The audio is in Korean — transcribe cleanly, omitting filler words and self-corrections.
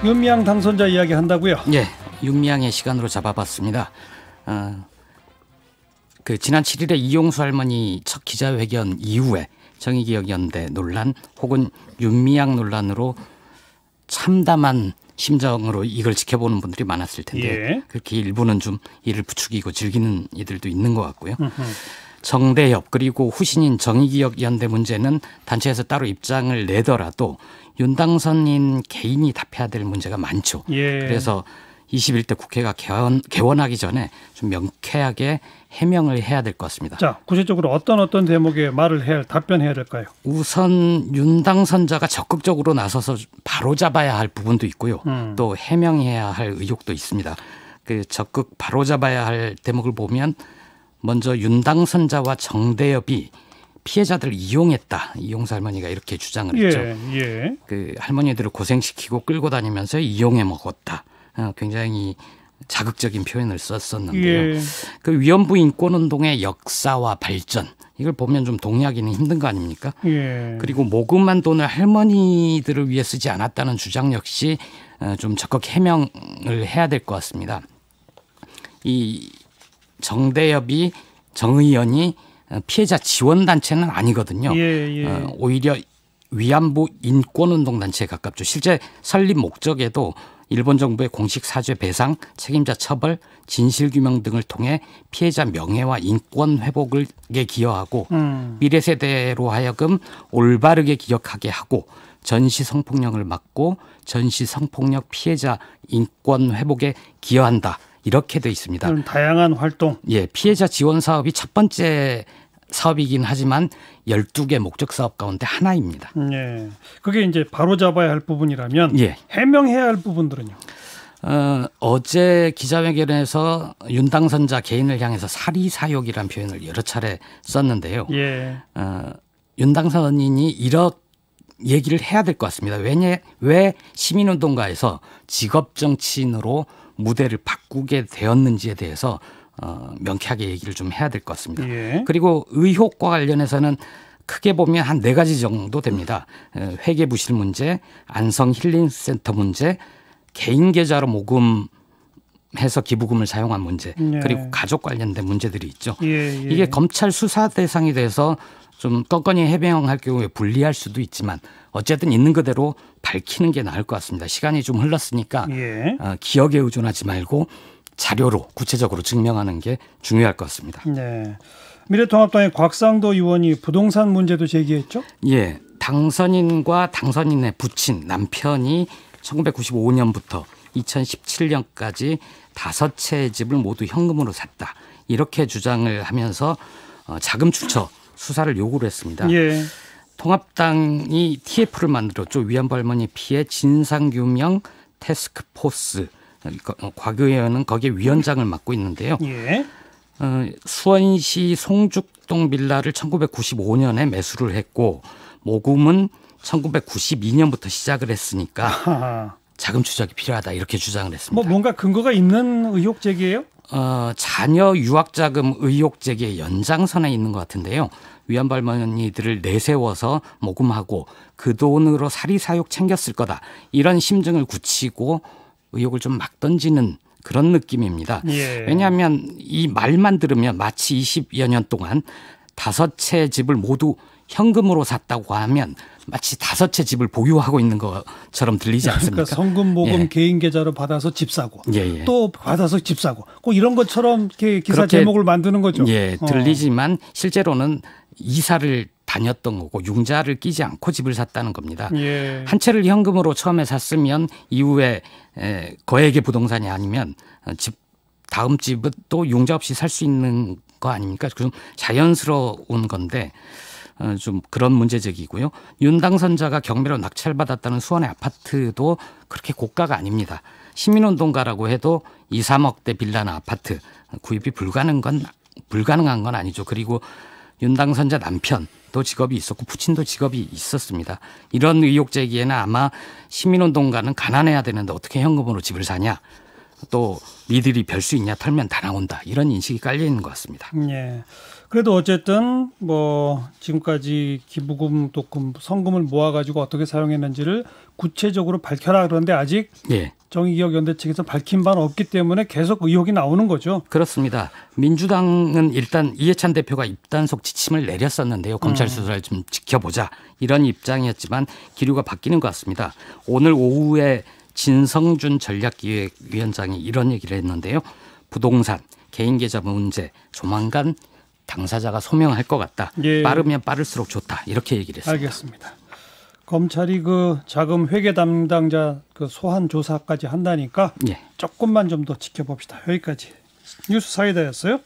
윤미향 당선자 이야기 한다고요? 예, 윤미향의 시간으로 잡아봤습니다. 지난 7일에 이용수 할머니 첫 기자회견 이후에 정의기억연대 논란 혹은 윤미향 논란으로 참담한 심정으로 이걸 지켜보는 분들이 많았을 텐데 예. 그렇게 일부는 좀 이를 부추기고 즐기는 이들도 있는 것 같고요. 정대협 그리고 후신인 정의기억연대 문제는 단체에서 따로 입장을 내더라도 윤당선인 개인이 답해야 될 문제가 많죠. 예. 그래서 21대 국회가 개원하기 전에 좀 명쾌하게 해명을 해야 될 것 같습니다. 자, 구체적으로 어떤 대목에 답변해야 될까요? 우선 윤당선자가 적극적으로 나서서 바로잡아야 할 부분도 있고요. 또 해명해야 할 의혹도 있습니다. 적극 바로잡아야 할 대목을 보면 먼저 윤당선자와 정대협이 피해자들을 이용했다. 이용수 할머니가 이렇게 주장을 했죠. 예. 할머니들을 고생시키고 끌고 다니면서 이용해 먹었다. 굉장히 자극적인 표현을 썼었는데요. 예. 위안부 인권운동의 역사와 발전 이걸 보면 좀 동의하기는 힘든 거 아닙니까? 예. 그리고 모금한 돈을 할머니들을 위해 쓰지 않았다는 주장 역시 좀 적극 해명을 해야 될 것 같습니다. 이 정대협이 정의연이 피해자 지원단체는 아니거든요. 예. 오히려 위안부 인권운동단체에 가깝죠. 실제 설립 목적에도 일본 정부의 공식 사죄 배상, 책임자 처벌, 진실규명 등을 통해 피해자 명예와 인권 회복에 기여하고 미래 세대로 하여금 올바르게 기억하게 하고 전시 성폭력을 막고 전시 성폭력 피해자 인권 회복에 기여한다. 이렇게 돼 있습니다. 그런 다양한 활동. 예, 피해자 지원 사업이 첫 번째 사업이긴 하지만 12개 목적 사업 가운데 하나입니다. 예. 그게 이제 바로잡아야 할 부분이라면 예. 해명해야 할 부분들은요? 어제 기자회견에서 윤당선자 개인을 향해서 사리사욕이라는 표현을 여러 차례 썼는데요. 예. 윤당선인이 이런 얘기를 해야 될 것 같습니다. 왜 시민운동가에서 직업정치인으로 무대를 바꾸게 되었는지에 대해서 명쾌하게 얘기를 좀 해야 될 것 같습니다. 예. 그리고 의혹과 관련해서는 크게 보면 한 4가지 정도 됩니다. 회계부실 문제, 안성힐링센터 문제, 개인 계좌로 모금해서 기부금을 사용한 문제, 예. 그리고 가족 관련된 문제들이 있죠. 예. 이게 검찰 수사 대상이 돼서 좀 껌껌이 해명할 경우에 불리할 수도 있지만 어쨌든 있는 그대로 밝히는 게 나을 것 같습니다. 시간이 좀 흘렀으니까 예. 기억에 의존하지 말고 자료로 구체적으로 증명하는 게 중요할 것 같습니다. 네. 미래통합당의 곽상도 의원이 부동산 문제도 제기했죠? 예, 당선인과 당선인의 부친 남편이 1995년부터 2017년까지 5채의 집을 모두 현금으로 샀다. 이렇게 주장을 하면서 자금 추처 수사를 요구를 했습니다. 예. 통합당이 TF를 만들었죠. 위안부 할머니 피해 진상규명 태스크포스. 곽 의원은 거기에 위원장을 맡고 있는데요. 예. 수원시 송죽동 빌라를 1995년에 매수를 했고 모금은 1992년부터 시작을 했으니까 하하. 자금 추적이 필요하다 이렇게 주장을 했습니다. 뭔가 근거가 있는 의혹 제기예요? 자녀 유학 자금 의혹 제기의 연장선에 있는 것 같은데요. 위안부 할머니들을 내세워서 모금하고 그 돈으로 사리사욕 챙겼을 거다. 이런 심증을 굳히고 의혹을 좀 막 던지는 그런 느낌입니다. 예. 왜냐하면 이 말만 들으면 마치 20여 년 동안 5채 집을 모두 현금으로 샀다고 하면 마치 5채 집을 보유하고 있는 것처럼 들리지 않습니까? 그러니까 성금 모금 예. 개인 계좌로 받아서 집 사고 예. 또 받아서 집 사고 꼭 이런 것처럼 이렇게 기사 그렇게, 제목을 만드는 거죠. 예, 들리지만 실제로는 이사를 다녔던 거고 융자를 끼지 않고 집을 샀다는 겁니다. 예. 한 채를 현금으로 처음에 샀으면 이후에 거액의 부동산이 아니면 다음 집은 또 융자 없이 살 수 있는 거 아닙니까? 좀 자연스러운 건데 좀 그런 문제제기고요. 윤 당선자가 경매로 낙찰받았다는 수원의 아파트도 그렇게 고가가 아닙니다. 시민운동가라고 해도 2, 3억대 빌라나 아파트 구입이 불가능한 건 아니죠. 그리고 윤 당선자 남편도 직업이 있었고 부친도 직업이 있었습니다. 이런 의혹 제기에는 아마 시민운동가는 가난해야 되는데 어떻게 현금으로 집을 사냐. 또 니들이 별 수 있냐 털면 다 나온다 이런 인식이 깔려 있는 것 같습니다. 예. 그래도 어쨌든 뭐 지금까지 기부금, 독금, 성금을 모아가지고 어떻게 사용했는지를 구체적으로 밝혀라 그러는데 아직 예. 정의기억연대 측에서 밝힌 바는 없기 때문에 계속 의혹이 나오는 거죠. 그렇습니다. 민주당은 일단 이해찬 대표가 입단속 지침을 내렸었는데요. 검찰 수사를 좀 지켜보자 이런 입장이었지만 기류가 바뀌는 것 같습니다. 오늘 오후에 진성준 전략기획위원장이 이런 얘기를 했는데요. 부동산, 개인계좌 문제 조만간 당사자가 소명할 것 같다. 예. 빠르면 빠를수록 좋다. 이렇게 얘기를 했습니다. 알겠습니다. 검찰이 그 자금 회계 담당자 그 소환 조사까지 한다니까 예. 조금만 좀 더 지켜봅시다. 여기까지 뉴스 사이다였어요.